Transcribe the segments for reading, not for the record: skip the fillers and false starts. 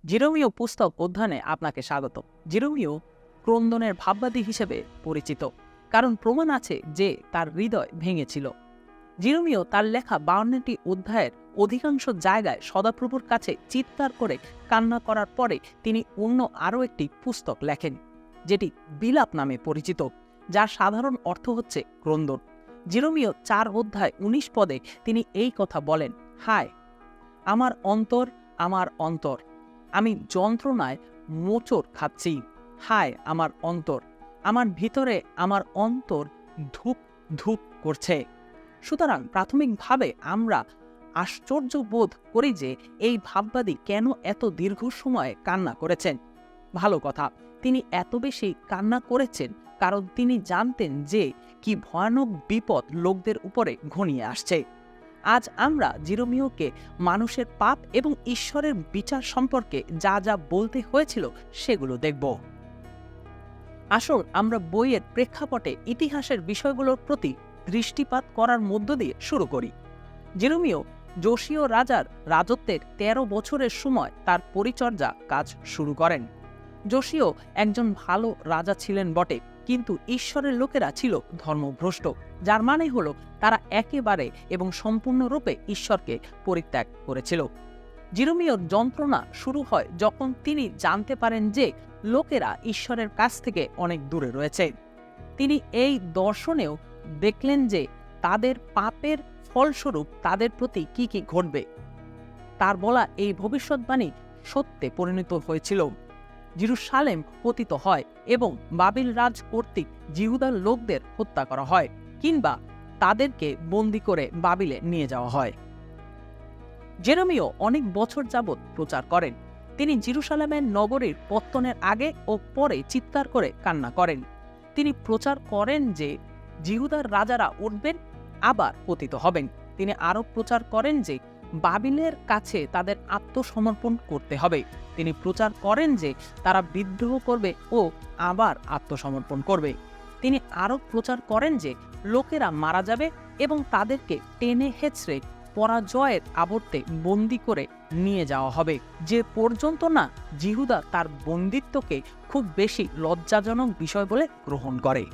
জেরোমীয় পুস্তক অধ্যয়নে আপনাকে স্বাগত। জেরোমীয় ক্রন্দনের ভাববাদী হিসেবে পরিচিত, কারণ প্রমাণ আছে যে তার হৃদয় ভেঙেছিল। জেরোমীয় তার লেখা 52টি অধ্যায়ের অধিকাংশ জায়গায় সদাপ্রভুর কাছে চিৎকার করে কান্না করার পরে তিনি অন্য আরও একটি পুস্তক লেখেন, যেটি বিলাপ নামে পরিচিত, যার সাধারণ অর্থ হচ্ছে ক্রন্দন। জেরোমীয় 4 অধ্যায় 19 পদে তিনি এই কথা বলেন, হায় আমার অন্তর, আমার অন্তর, আমি যন্ত্রণায় মোচড় খাচ্ছি। হায় আমার অন্তর, আমার ভিতরে আমার অন্তর ধূপ ধূপ করছে। সুতরাং প্রাথমিকভাবে আমরা আশ্চর্য বোধ করি যে এই ভাববাদী কেন এত দীর্ঘ সময় কান্না করেছেন। ভালো কথা, তিনি এত বেশি কান্না করেছেন কারণ তিনি জানতেন যে কি ভয়ানক বিপদ লোকদের উপরে ঘনিয়ে আসছে। আজ আমরা জেরোমীয়কে মানুষের পাপ এবং ঈশ্বরের বিচার সম্পর্কে যা যা বলতে হয়েছিল সেগুলো দেখব। আসুন আমরা বইয়ের প্রেক্ষাপটে ইতিহাসের বিষয়গুলোর প্রতি দৃষ্টিপাত করার মধ্য দিয়ে শুরু করি। জেরোমীয় যোশীয় রাজার রাজত্বের 13 বছরের সময় তার পরিচর্যা কাজ শুরু করেন। যোশীয় একজন ভালো রাজা ছিলেন বটে, কিন্তু ঈশ্বরের লোকেরা ছিল ধর্মভ্রষ্ট, যার মানে হলো তারা একেবারে এবং সম্পূর্ণরূপে ঈশ্বরকে পরিত্যাগ করেছিল। জেরোমীয়র যন্ত্রণা শুরু হয় যখন তিনি জানতে পারেন যে লোকেরা ঈশ্বরের কাছ থেকে অনেক দূরে রয়েছে। তিনি এই দর্শনেও দেখলেন যে তাদের পাপের ফলস্বরূপ তাদের প্রতি কি কি ঘটবে। তার বলা এই ভবিষ্যৎবাণী সত্যে পরিণত হয়েছিল। জেরুসালেম পতিত হয় এবং বাবিল রাজ কর্তৃক জিহুদার লোকদের হত্যা করা হয়, কিংবা তাদেরকে বন্দী করে বাবিলে নিয়ে যাওয়া হয়। জেরোমীয় অনেক বছর যাবৎ প্রচার করেন। তিনি জেরুসালেমের নগরীর পত্তনের আগে ও পরে চিৎকার করে কান্না করেন। তিনি প্রচার করেন যে জিহুদার রাজারা উঠবেন, আবার পতিত হবেন। তিনি আরও প্রচার করেন যে বাবিলের কাছে তাদের আত্মসমর্পণ করতে হবে। তিনি প্রচার করেন যে তারা বিদ্রোহ করবে ও আবার আত্মসমর্পণ করবে। তিনি আরও প্রচার করেন যে লোকেরা মারা যাবে এবং তাদেরকে টেনে হেঁচড়ে পরাজয়ের আবর্তে বন্দি করে নিয়ে যাওয়া হবে, যে পর্যন্ত না জিহুদা তার বন্দিত্বকে খুব বেশি লজ্জাজনক বিষয় বলে গ্রহণ করে।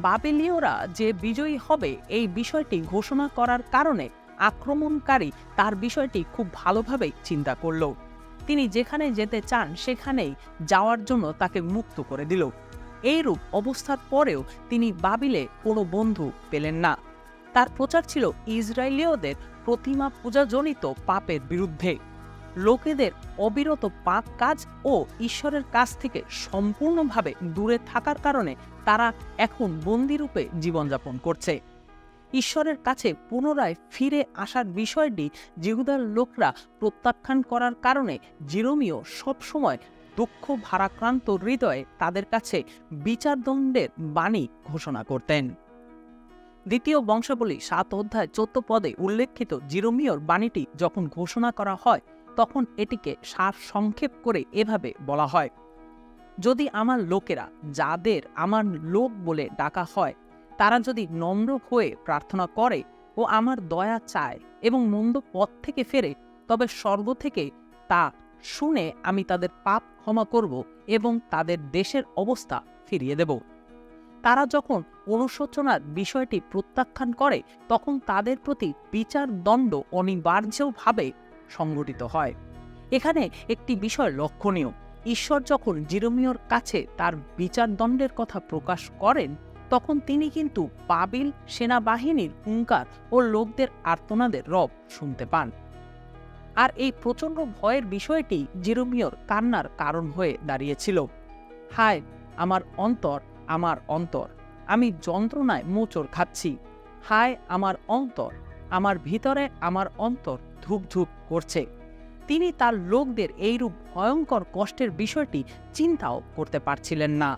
বাবিলীয়রা যে বিজয়ী হবে এই বিষয়টি ঘোষণা করার কারণে আক্রমণকারী তার বিষয়টি খুব ভালোভাবেই চিন্তা করল। তিনি যেখানে যেতে চান সেখানেই যাওয়ার জন্য তাকে মুক্ত করে দিল। এইরূপ অবস্থার পরেও তিনি বাবিলে কোনো বন্ধু পেলেন না। তার প্রচার ছিল ইসরায়েলীয়দের প্রতিমা পূজাজনিত পাপের বিরুদ্ধে। লোকেদের অবিরত পাপ কাজ ও ঈশ্বরের কাছ থেকে সম্পূর্ণভাবে দূরে থাকার কারণে তারা এখন বন্দিরূপে জীবনযাপন করছে। ঈশ্বরের কাছে পুনরায় ফিরে আসার বিষয়টি জিহুদার লোকরা প্রত্যাখ্যান করার কারণে জেরোমীয় সবসময় দুঃখ ভারাক্রান্ত হৃদয়ে তাদের কাছে বিচারদণ্ডের বাণী ঘোষণা করতেন। দ্বিতীয় বংশাবলী 7 অধ্যায় 14 পদে উল্লেখিত জেরোমীয়র বাণীটি যখন ঘোষণা করা হয় তখন এটিকে সার সংক্ষেপ করে এভাবে বলা হয়, যদি আমার লোকেরা, যাদের আমার লোক বলে ডাকা হয়, তারা যদি নম্র হয়ে প্রার্থনা করে ও আমার দয়া চায় এবং মন্দ পথ থেকে ফেরে, তবে স্বর্গ থেকে তা শুনে আমি তাদের পাপ ক্ষমা করব এবং তাদের দেশের অবস্থা ফিরিয়ে দেব। তারা যখন অনুশোচনার বিষয়টি প্রত্যাখ্যান করে তখন তাদের প্রতি বিচার দণ্ড অনিবার্যভাবে সংঘটিত হয়। এখানে একটি বিষয় লক্ষণীয়, ঈশ্বর যখন জেরোমীয়র কাছে তার বিচারদণ্ডের কথা প্রকাশ করেন তখন তিনি কিন্তু বাবিল সেনাবাহিনীর হুঙ্কার ও লোকদের আর্তনাদের রব শুনতে পান। আর এই প্রচণ্ড ভয়ের বিষয়টি জেরোমীয়র কান্নার কারণ হয়ে দাঁড়িয়েছিল। হায় আমার অন্তর, আমার অন্তর, আমি যন্ত্রণায় মোচড় খাচ্ছি। হায় আমার অন্তর, আমার ভিতরে আমার অন্তর ধূপ ধূপ করছে। তিনি তার লোকদের এইরূপ ভয়ঙ্কর কষ্টের বিষয়টি চিন্তাও করতে পারছিলেন না।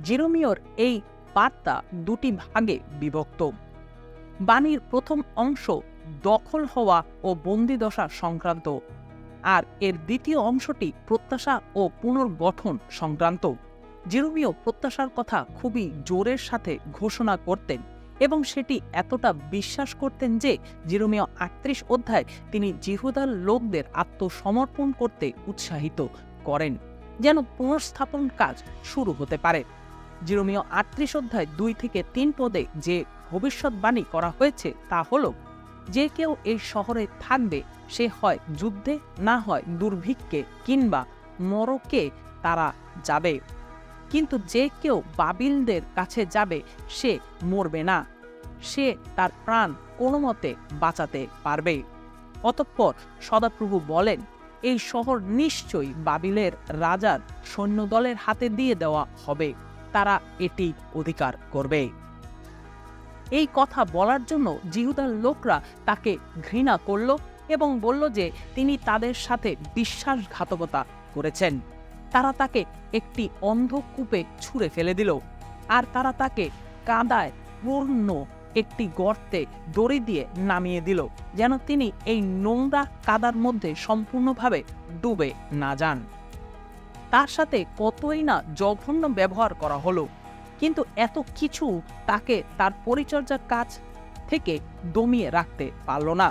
জেরোমীয়র এই বার্তা দুটি ভাগে বিভক্ত। বাণীর প্রথম অংশ দখল হওয়া ও বন্দিদশা সংক্রান্ত, আর এর দ্বিতীয় অংশটি প্রত্যাশা ও পুনর্গঠন সংক্রান্ত। জেরোমীয় প্রত্যাশার কথা খুবই জোরের সাথে ঘোষণা করতেন এবং সেটি এতটা বিশ্বাস করতেন যে জিরোমীয় ৩৮ অধ্যায় তিনি জিহুদার লোকদের আত্মসমর্পণ করতে উৎসাহিত করেন, যেন পুনর্স্থাপন কাজ শুরু হতে পারে। জিরোমীয় ৩৮ অধ্যায় ২ থেকে ৩ পদে যে ভবিষ্যৎবাণী করা হয়েছে তা হল, যে কেউ এই শহরে থাকবে সে হয় যুদ্ধে, না হয় দুর্ভিক্ষে কিংবা মরকে তারা যাবে, কিন্তু যে কেউ বাবিলদের কাছে যাবে সে মরবে না, সে তার প্রাণ কোনো মতে বাঁচাতে পারবে। অতঃপর সদাপ্রভু বলেন, এই শহর নিশ্চয়ই বাবিলের রাজার সৈন্যদলের হাতে দিয়ে দেওয়া হবে, তারা এটি অধিকার করবে। এই কথা বলার জন্য জিহুদার লোকরা তাকে ঘৃণা করল এবং বলল যে তিনি তাদের সাথে বিশ্বাসঘাতকতা করেছেন। তারা তাকে একটি অন্ধকূপে ছুঁড়ে ফেলে দিল, আর তারা তাকে কাদায় পূর্ণ একটি গর্তে দড়ি দিয়ে নামিয়ে দিল, যেন তিনি এই নোংরা কাদার মধ্যে সম্পূর্ণভাবে ডুবে না যান। তার সাথে কতই না জঘন্য ব্যবহার করা হলো, কিন্তু এত কিছু তাকে তার পরিচর্যার কাজ থেকে দমিয়ে রাখতে পারল না।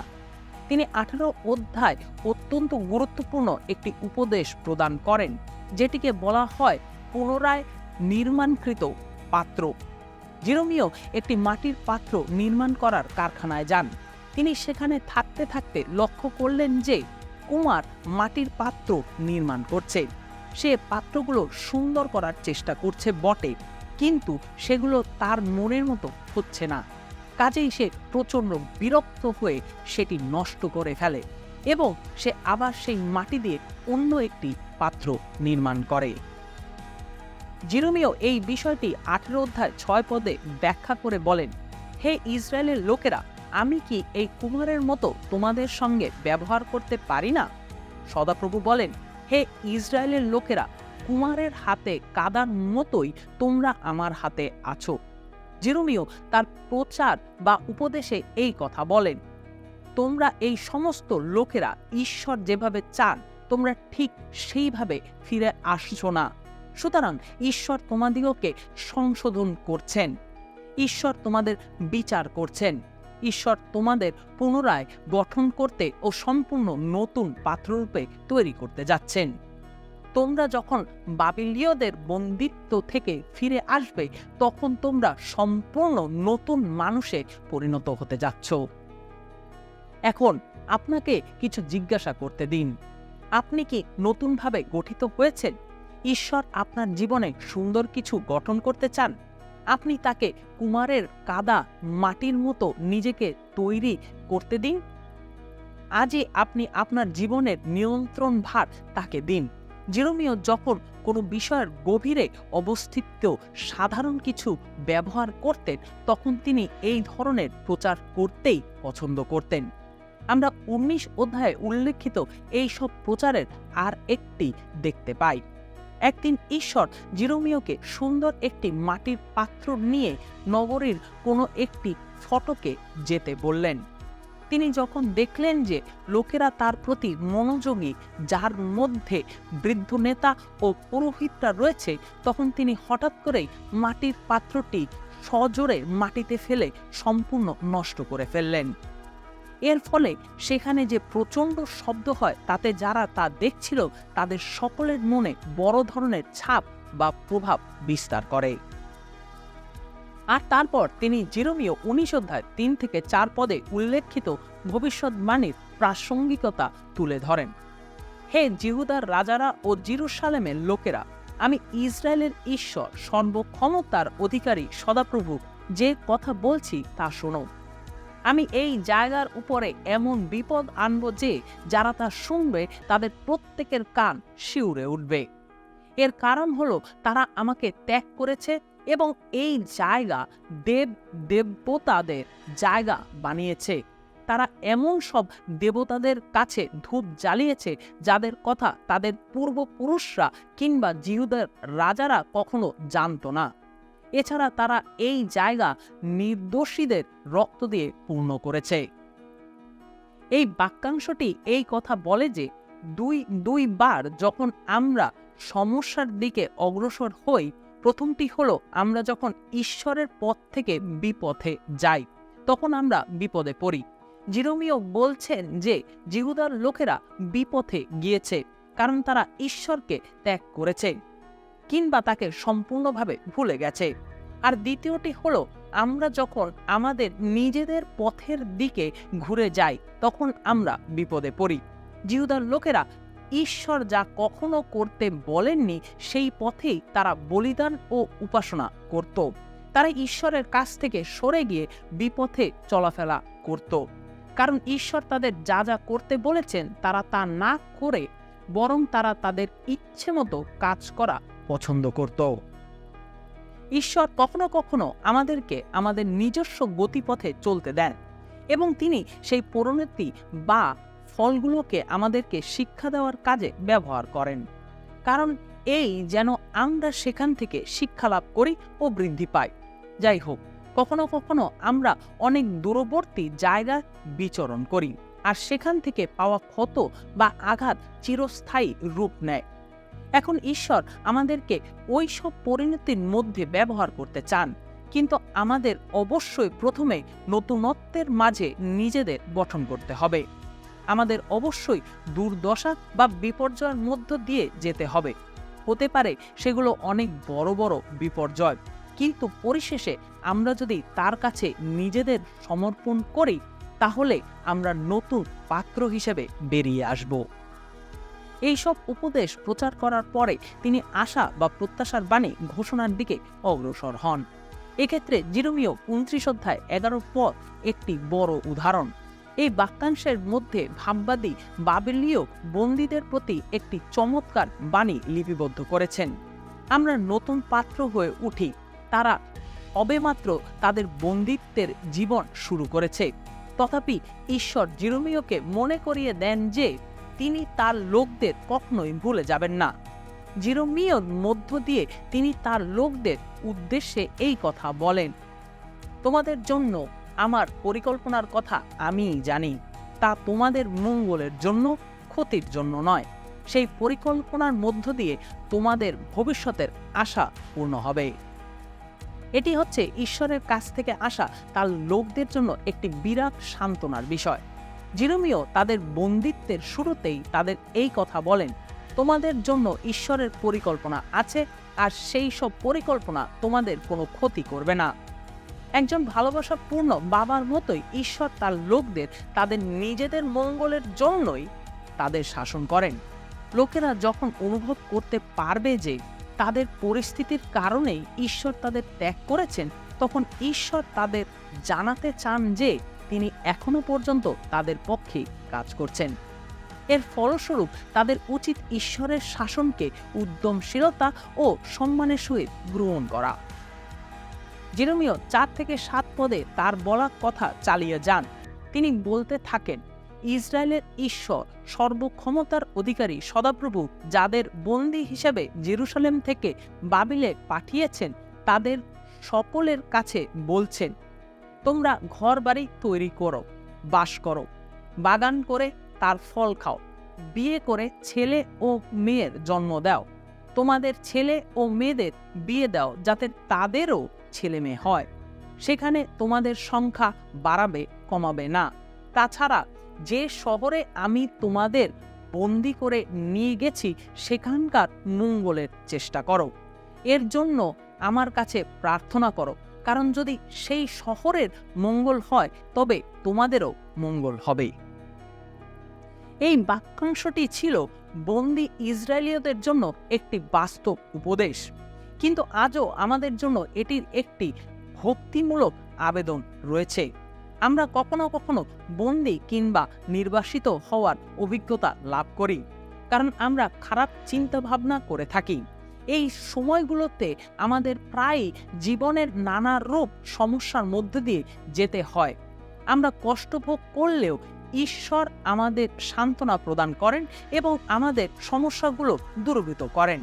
তিনি ১৮ অধ্যায় অত্যন্ত গুরুত্বপূর্ণ একটি উপদেশ প্রদান করেন, যেটিকে বলা হয় পুনরায় নির্মাণকৃত পাত্র। জিরোমীয় একটি মাটির পাত্র নির্মাণ করার কারখানায় যান। তিনি সেখানে থাকতে থাকতে লক্ষ্য করলেন যে কুমার মাটির পাত্র নির্মাণ করছে। সে পাত্রগুলো সুন্দর করার চেষ্টা করছে বটে, কিন্তু সেগুলো তার মনের মতো হচ্ছে না। কাজেই সে প্রচণ্ড বিরক্ত হয়ে সেটি নষ্ট করে ফেলে এবং সে আবার সেই মাটি দিয়ে অন্য একটি পাত্র নির্মাণ করে। জিরোমীয় এই বিষয়টি ১৮ অধ্যায় ৬ পদে ব্যাখ্যা করে বলেন, হে ইসরায়েলের লোকেরা, আমি কি এই কুমারের মতো তোমাদের সঙ্গে ব্যবহার করতে পারি না? সদাপ্রভু বলেন, হে ইসরায়েলের লোকেরা, কুমারের হাতে কাদার মতোই তোমরা আমার হাতে আছো। জিরোমীয় তার প্রচার বা উপদেশে এই কথা বলেন, তোমরা এই সমস্ত লোকেরা ঈশ্বর যেভাবে চান তোমরা ঠিক সেইভাবে ফিরে আসছো না। সুতরাং ঈশ্বর তোমাদিগকে সংশোধন করছেন, ঈশ্বর তোমাদের বিচার করছেন, ঈশ্বর তোমাদের পুনরায় গঠন করতে ও সম্পূর্ণ নতুন পাত্ররূপে তৈরি করতে যাচ্ছেন। তোমরা যখন বাবিলীয়দের বন্দিত্ব থেকে ফিরে আসবে তখন তোমরা সম্পূর্ণ নতুন মানুষে পরিণত হতে যাচ্ছ। এখন আপনাকে কিছু জিজ্ঞাসা করতে দিন, আপনি কি নতুনভাবে গঠিত হয়েছেন? ঈশ্বর আপনার জীবনে সুন্দর কিছু গঠন করতে চান? আপনি তাকে কুমারের কাদা মাটির মতো নিজেকে তৈরি করতে দিন। আজই আপনি আপনার জীবনের নিয়ন্ত্রণ ভার তাকে দিন। জিরোমীয় যখন কোনো বিষয়ের গভীরে অবস্থিত সাধারণ কিছু ব্যবহার করতেন তখন তিনি এই ধরনের প্রচার করতেই পছন্দ করতেন। আমরা ১৯ অধ্যায়ে উল্লেখিত এই সব প্রচারের আর একটি দেখতে পাই। একদিন ঈশ্বর জিরোমীয়কে সুন্দর একটি মাটির পাত্র নিয়ে নগরীর কোনো একটি ফটকে যেতে বললেন। তিনি যখন দেখলেন যে লোকেরা তার প্রতি মনোযোগী, যার মধ্যে বৃদ্ধ নেতা ও পুরোহিতরা রয়েছে, তখন তিনি হঠাৎ করেই মাটির পাত্রটি সজোরে মাটিতে ফেলে সম্পূর্ণ নষ্ট করে ফেললেন। এর ফলে সেখানে যে প্রচণ্ড শব্দ হয় তাতে যারা তা দেখছিল তাদের সকলের মনে বড় ধরনের ছাপ বা প্রভাব বিস্তার করে। আর তারপর তিনি জিরোমীয় ১৯ অধ্যায় ৩ থেকে ৪ পদে উল্লেখিত ভবিষ্যৎবাণীর প্রাসঙ্গিকতা তুলে ধরেন। হে জিহুদার রাজারা ও জেরুসালেমের লোকেরা, আমি ইসরায়েলের ঈশ্বর সর্বক্ষমতার অধিকারী সদাপ্রভু যে কথা বলছি তা শোনো। আমি এই জায়গার উপরে এমন বিপদ আনব যে যারা তা শুনবে তাদের প্রত্যেকের কান শিউরে উঠবে। এর কারণ হলো তারা আমাকে ত্যাগ করেছে এবং এই জায়গা দেবতাদের জায়গা বানিয়েছে। তারা এমন সব দেবতাদের কাছে ধূপ জ্বালিয়েছে যাদের কথা তাদের পূর্বপুরুষরা কিংবা জিহুদার রাজারা কখনো জানত না। এছাড়া তারা এই জায়গা নির্দোষীদের রক্ত দিয়ে পূর্ণ করেছে। এই বাক্যাংশটি এই কথা বলে যে দুইবার যখন আমরা সমস্যার দিকে অগ্রসর হই প্রথমটি হলো, আমরা যখন ঈশ্বরের পথ থেকে বিপথে যাই তখন আমরা বিপদে পড়ি। জিরোমিও বলছেন যে জিহুদার লোকেরা বিপথে গিয়েছে কারণ তারা ঈশ্বরকে ত্যাগ করেছে কিংবা তাকে সম্পূর্ণভাবে ভুলে গেছে। আর দ্বিতীয়টি হলো, আমরা যখন আমাদের নিজেদের পথের দিকে ঘুরে যাই তখন আমরা বিপদে পড়ি। জিহুদার লোকেরা ঈশ্বর যা কখনো করতে বলেননি সেই পথেই তারা বলিদান ও উপাসনা করত। তারা ঈশ্বরের কাছ থেকে সরে গিয়ে বিপথে চলাফেরা করত, কারণ ঈশ্বর তাদের যা যা করতে বলেছেন তারা তা না করে বরং তারা তাদের ইচ্ছে মতো কাজ করা পছন্দ করত। ঈশ্বর কখনো কখনো আমাদেরকে আমাদের নিজস্ব গতিপথে চলতে দেন এবং তিনি সেই পরিণতি বা ফলগুলোকে আমাদেরকে শিক্ষা দেওয়ার কাজে ব্যবহার করেন, কারণ এই যেন আমরা সেখান থেকে শিক্ষা লাভ করি ও বৃদ্ধি পাই। যাই হোক, কখনো কখনো আমরা অনেক দূরবর্তী জায়গায় বিচরণ করি আর সেখান থেকে পাওয়া ক্ষত বা আঘাত চিরস্থায়ী রূপ নেয়। এখন ঈশ্বর আমাদেরকে ওই সব পরিণতির মধ্যে ব্যবহার করতে চান, কিন্তু আমাদের অবশ্যই প্রথমে নতুনত্বের মাঝে নিজেদের গঠন করতে হবে। আমাদের অবশ্যই দুর্দশা বা বিপর্যয়ের মধ্য দিয়ে যেতে হবে। হতে পারে সেগুলো অনেক বড় বড় বিপর্যয়, কিন্তু পরিশেষে আমরা যদি তার কাছে নিজেদের সমর্পণ করি তাহলে আমরা নতুন পাত্র হিসেবে বেরিয়ে আসব। এইসব উপদেশ প্রচার করার পরে তিনি আশা বা প্রত্যাশার বাণী ঘোষণার দিকে অগ্রসর হন। এক্ষেত্রে জিরোমিও 29 অধ্যায় 11 পদ একটি বড় উদাহরণ। এই বাক্যাংশের মধ্যে ভাববাদী বাবিলীয় বন্দীদের প্রতি একটি চমৎকার বাণী লিপিবদ্ধ করেছেন। আমরা নতুন পাত্র হয়ে উঠি। তারা সবেমাত্র তাদের বন্দিত্বের জীবন শুরু করেছে, তথাপি ঈশ্বর জিরোমিওকে মনে করিয়ে দেন যে তিনি তার লোকদের কখনোই ভুলে যাবেন না। জিরোমিওর মধ্য দিয়ে তিনি তার লোকদের উদ্দেশ্যে এই কথা বলেন, তোমাদের জন্য আমার পরিকল্পনার কথা আমি জানি, তা তোমাদের মঙ্গলের জন্য, ক্ষতির জন্য নয়। সেই পরিকল্পনার মধ্য দিয়ে তোমাদের ভবিষ্যতের আশা পূর্ণ হবে। এটি হচ্ছে ঈশ্বরের কাছ থেকে আসা তার লোকদের জন্য একটি বিরাট সান্ত্বনার বিষয়। জিরোমিও তাদের বন্দিত্বের শুরুতেই তাদের এই কথা বলেন, তোমাদের জন্য ঈশ্বরের পরিকল্পনা আছে আর সেই সব পরিকল্পনা তোমাদের কোনো ক্ষতি করবে না। একজন ভালোবাসাপূর্ণ বাবার মতোই ঈশ্বর তার লোকদের তাদের নিজেদের মঙ্গলের জন্যই তাদের শাসন করেন। লোকেরা যখন অনুভব করতে পারবে যে তাদের পরিস্থিতির কারণেই ঈশ্বর তাদের ত্যাগ করেছেন, তখন ঈশ্বর তাদের জানাতে চান যে তিনি এখনো পর্যন্ত তাদের পক্ষে কাজ করছেন। এর ফলস্বরূপ তাদের উচিত ঈশ্বরের শাসনকে উদ্যমশীলতা ও সম্মানের সহিত গ্রহণ করা। জিরোমিও 4 থেকে 7 পদে তার বলা কথা চালিয়ে যান। তিনি বলতে থাকেন, ইসরায়েলের ঈশ্বর সর্বক্ষমতার অধিকারী সদাপ্রভু যাদের বন্দী হিসেবে জেরুসালেম থেকে বাবিলে পাঠিয়েছেন তাদের সকলের কাছে বলছেন, তোমরা ঘর বাড়ি তৈরি করো, বাস করো, বাগান করে তার ফল খাও, বিয়ে করে ছেলে ও মেয়ের জন্ম দাও, তোমাদের ছেলে ও মেয়েদের বিয়ে দাও যাতে তাদেরও ছেলে মেয়ে হয়। সেখানে তোমাদের সংখ্যা বাড়াবে, কমাবে না। তাছাড়া যে শহরে আমি তোমাদের বন্দি করে নিয়ে গেছি সেখানকার মঙ্গলের চেষ্টা করো। এর জন্য আমার কাছে প্রার্থনা করো, কারণ যদি সেই শহরের মঙ্গল হয় তবে তোমাদেরও মঙ্গল হবে। এই বাক্যাংশটি ছিল বন্দী ইসরায়েলীয়দের জন্য একটি বাস্তব উপদেশ, কিন্তু আজও আমাদের জন্য এটির একটি ভক্তিমূলক আবেদন রয়েছে। আমরা কখনো কখনো বন্দী কিংবা নির্বাসিত হওয়ার অভিজ্ঞতা লাভ করি, কারণ আমরা খারাপ চিন্তা ভাবনা করে থাকি। এই সময়গুলোতে আমাদের প্রায়ই জীবনের নানা রূপ সমস্যার মধ্যে দিয়ে যেতে হয়। আমরা কষ্ট ভোগ করলেও ঈশ্বর আমাদের সান্ত্বনা প্রদান করেন এবং আমাদের সমস্যাগুলো দূরীভূত করেন।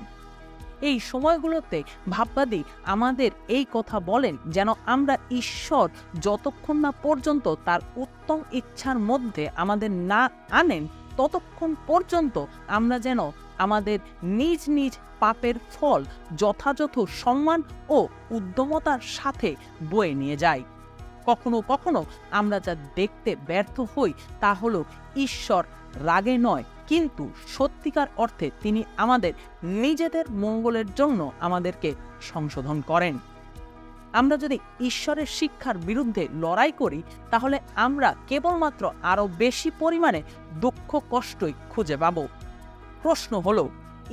এই সময়গুলোতে ভাববাদী আমাদের এই কথা বলেন যেন আমরা ঈশ্বর যতক্ষণ না পর্যন্ত তার উত্তম ইচ্ছার মধ্যে আমাদের না আনেন ততক্ষণ পর্যন্ত আমরা যেন আমাদের নিজ নিজ পাপের ফল যথাযথ সম্মান ও উদ্যমতার সাথে বয়ে নিয়ে যায়। কখনো কখনো আমরা যা দেখতে ব্যর্থ হই তা হলো ঈশ্বর রাগে নয়, কিন্তু সত্যিকার অর্থে তিনি আমাদের নিজেদের মঙ্গলের জন্য আমাদেরকে সংশোধন করেন। আমরা যদি ঈশ্বরের শিক্ষার বিরুদ্ধে লড়াই করি তাহলে আমরা কেবলমাত্র আরও বেশি পরিমাণে দুঃখ কষ্টই খুঁজে পাব। প্রশ্ন হলো,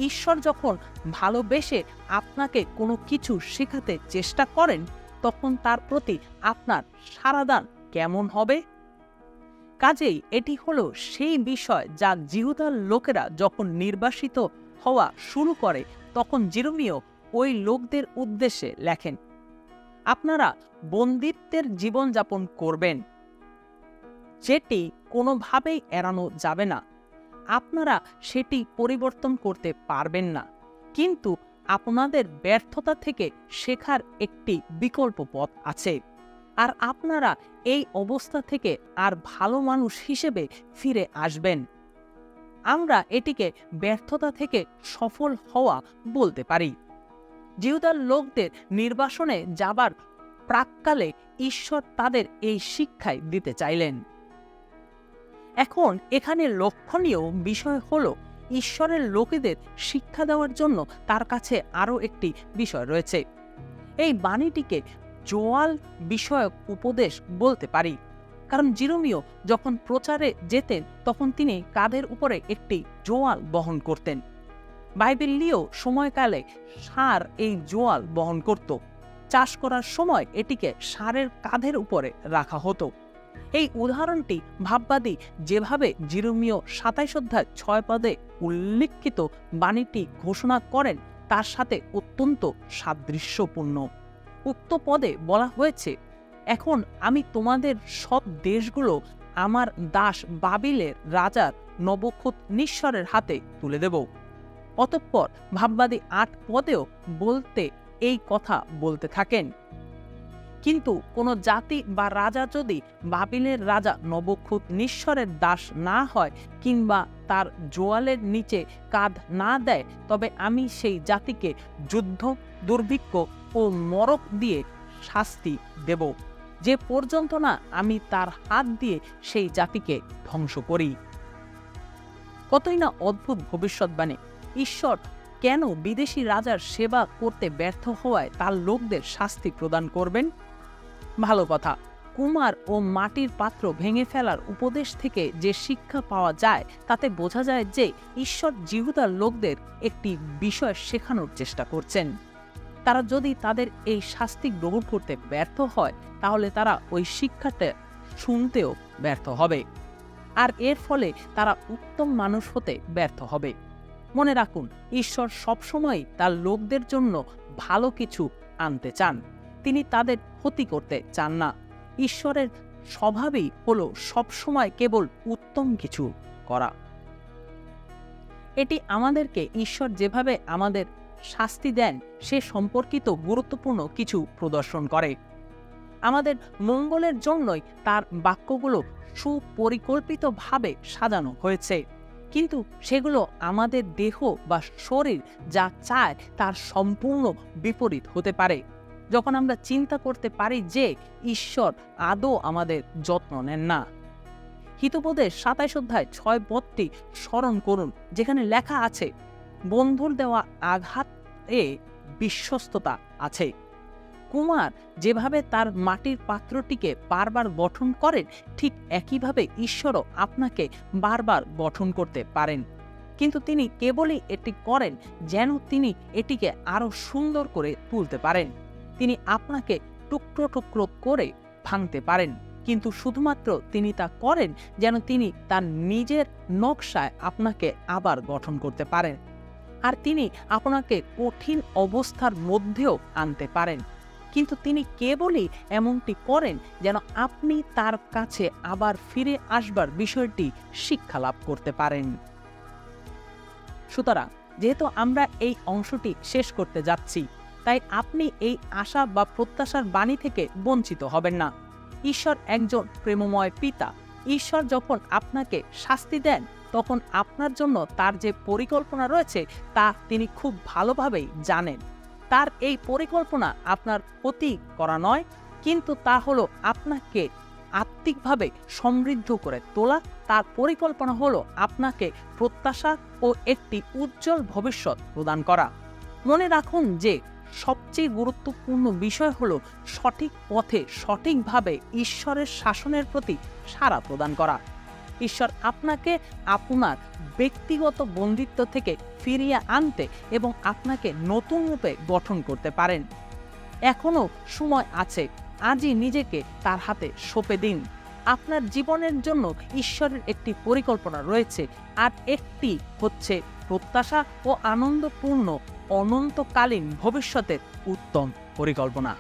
ঈশ্বর যখন ভালোবেসে আপনাকে কোনো কিছু শেখাতে চেষ্টা করেন তখন তার প্রতি আপনার সাড়াদান কেমন হবে? কাজেই এটি হলো সেই বিষয় যা জিহুদার লোকেরা যখন নির্বাসিত হওয়া শুরু করে তখন জিরমীয় ওই লোকদের উদ্দেশ্যে লেখেন, আপনারা বন্দিত্বের জীবনযাপন করবেন, যেটি কোনোভাবেই এড়ানো যাবে না। আপনারা সেটি পরিবর্তন করতে পারবেন না, কিন্তু আপনাদের ব্যর্থতা থেকে শেখার একটি বিকল্প পথ আছে, আর আপনারা এই অবস্থা থেকে আর ভালো মানুষ হিসেবে ফিরে আসবেন। আমরা এটিকে ব্যর্থতা থেকে সফল হওয়া বলতে পারি। জিহুদার লোকদের নির্বাসনে যাবার প্রাক্কালে ঈশ্বর তাদের এই শিক্ষাই দিতে চাইলেন। এখন এখানে লক্ষণীয় বিষয় হলো ঈশ্বরের লোকেদের শিক্ষা দেওয়ার জন্য তার কাছে আরও একটি বিষয় রয়েছে। এই বাণীটিকে জোয়াল বিষয়ক উপদেশ বলতে পারি, কারণ জিরমীয় যখন প্রচারে যেতেন তখন তিনি কাঁধের উপরে একটি জোয়াল বহন করতেন। বাইবেলীয় সময়কালে ষাঁড় এই জোয়াল বহন করত। চাষ করার সময় এটিকে ষাঁড়ের কাঁধের উপরে রাখা হতো। এই উদাহরণটি ভাববাদী যেভাবে জিরমীয় 27 অধ্যায় 6 পদে উল্লিখিত বাণীটি ঘোষণা করেন তার সাথে অত্যন্ত সাদৃশ্যপূর্ণ। উক্ত পদে বলা হয়েছে, এখন আমি তোমাদের সব দেশগুলো আমার দাস বাবিলের রাজার নবুকদনেস্বরের হাতে তুলে দেব। অতঃপর ভাববাদী 8 পদেও বলতে এই কথা বলতে থাকেন, কিন্তু কোনো জাতি বা রাজা যদি বাবিলের রাজা নবুকদনেস্বরের দাস না হয় কিংবা তার জোয়ালের নিচে কাঁধ না দেয়, তবে আমি সেই জাতিকে যুদ্ধ, দুর্ভিক্ষ ও নরক দিয়ে শাস্তি দেব, যে পর্যন্ত না আমি তার হাত দিয়ে সেই জাতিকে ধ্বংস করি। কতই না অদ্ভুত ভবিষ্যৎবাণী! ঈশ্বর কেন বিদেশি রাজার সেবা করতে ব্যর্থ হওয়ায় তার লোকদের শাস্তি প্রদান করবেন? ভালো কথা, কুমার ও মাটির পাত্র ভেঙে ফেলার উপদেশ থেকে যে শিক্ষা পাওয়া যায় তাতে বোঝা যায় যে ঈশ্বর জিহুদার লোকদের একটি বিষয় শেখানোর চেষ্টা করছেন। তারা যদি তাদের এই শাস্তি গ্রহণ করতে ব্যর্থ হয় তাহলে তারা ওই শিক্ষাটা শুনতেও ব্যর্থ হবে, আর এর ফলে তারা উত্তম মানুষ হতে ব্যর্থ হবে। মনে রাখুন, ঈশ্বর সবসময় তার লোকদের জন্য ভালো কিছু আনতে চান, তিনি তাদের ক্ষতি করতে চান না। ঈশ্বরের স্বভাবই হলো সবসময় কেবল উত্তম কিছু করা। এটি আমাদেরকে ঈশ্বর যেভাবে আমাদের শাস্তি দেন সে সম্পর্কিত গুরুত্বপূর্ণ কিছু প্রদর্শন করে। আমাদের মঙ্গলের জন্যই তার বাক্যগুলো সুপরিকল্পিতভাবে সাজানো হয়েছে, কিন্তু সেগুলো আমাদের দেহ বা শরীর যা চায় তার সম্পূর্ণ বিপরীত হতে পারে। যখন আমরা চিন্তা করতে পারি যে ঈশ্বর আদৌ আমাদের যত্ন নেন না। হিতোপদেশ 27 অধ্যায় 6 পদটি স্মরণ করুন, যেখানে লেখা আছে, বন্ধুর দেওয়া আঘাতে বিশ্বস্ততা আছে। কুমার যেভাবে তার মাটির পাত্রটিকে বারবার গঠন করেন, ঠিক একইভাবে ঈশ্বরও আপনাকে বারবার গঠন করতে পারেন, কিন্তু তিনি কেবলই এটি করেন যেন তিনি এটিকে আরো সুন্দর করে তুলতে পারেন। তিনি আপনাকে টুকরো টুকরো করে ভাঙতে পারেন, কিন্তু শুধুমাত্র তিনি তা করেন যেন তিনি তার নিজের নকশায় আপনাকে আবার গঠন করতে পারেন, আর তিনি আপনাকে কঠিন অবস্থার মধ্যেও আনতে পারেন, কিন্তু তিনি কেবলই এমনটি করেন যেন আপনি তার কাছে আবার ফিরে আসবার বিষয়টি শিক্ষা লাভ করতে পারেন। সুতরাং যেহেতু আমরা এই অংশটি শেষ করতে যাচ্ছি, তাই আপনি এই আশা বা প্রত্যাশার বাণী থেকে বঞ্চিত হবেন না। ঈশ্বর একজন প্রেমময় পিতা। ঈশ্বর যখন আপনাকে শাস্তি দেন তখন আপনার জন্য তার যে পরিকল্পনা রয়েছে তা তিনি খুব ভালোভাবেই জানেন। তার এই পরিকল্পনা আপনার ক্ষতি করা নয়, কিন্তু তা হলো আপনাকে আত্মিকভাবে সমৃদ্ধ করে তোলা। তার পরিকল্পনা হলো আপনাকে প্রত্যাশা ও একটি উজ্জ্বল ভবিষ্যৎ প্রদান করা। মনে রাখুন যে সবচেয়ে গুরুত্বপূর্ণ বিষয় হলো সঠিক পথে সঠিকভাবে ঈশ্বরের শাসনের প্রতি সাড়া প্রদান করা। ঈশ্বর আপনাকে আপনার ব্যক্তিগত বন্দিত্ব থেকে ফিরিয়ে আনতে এবং আপনাকে নতুন রূপে গঠন করতে পারেন। এখনো সময় আছে, আজই নিজেকে তার হাতে সঁপে দিন। আপনার জীবনের জন্য ঈশ্বরের একটি পরিকল্পনা রয়েছে, আর একটি হচ্ছে প্রত্যাশা ও আনন্দপূর্ণ অনন্তকালীন ভবিষ্যতের উত্তম পরিকল্পনা।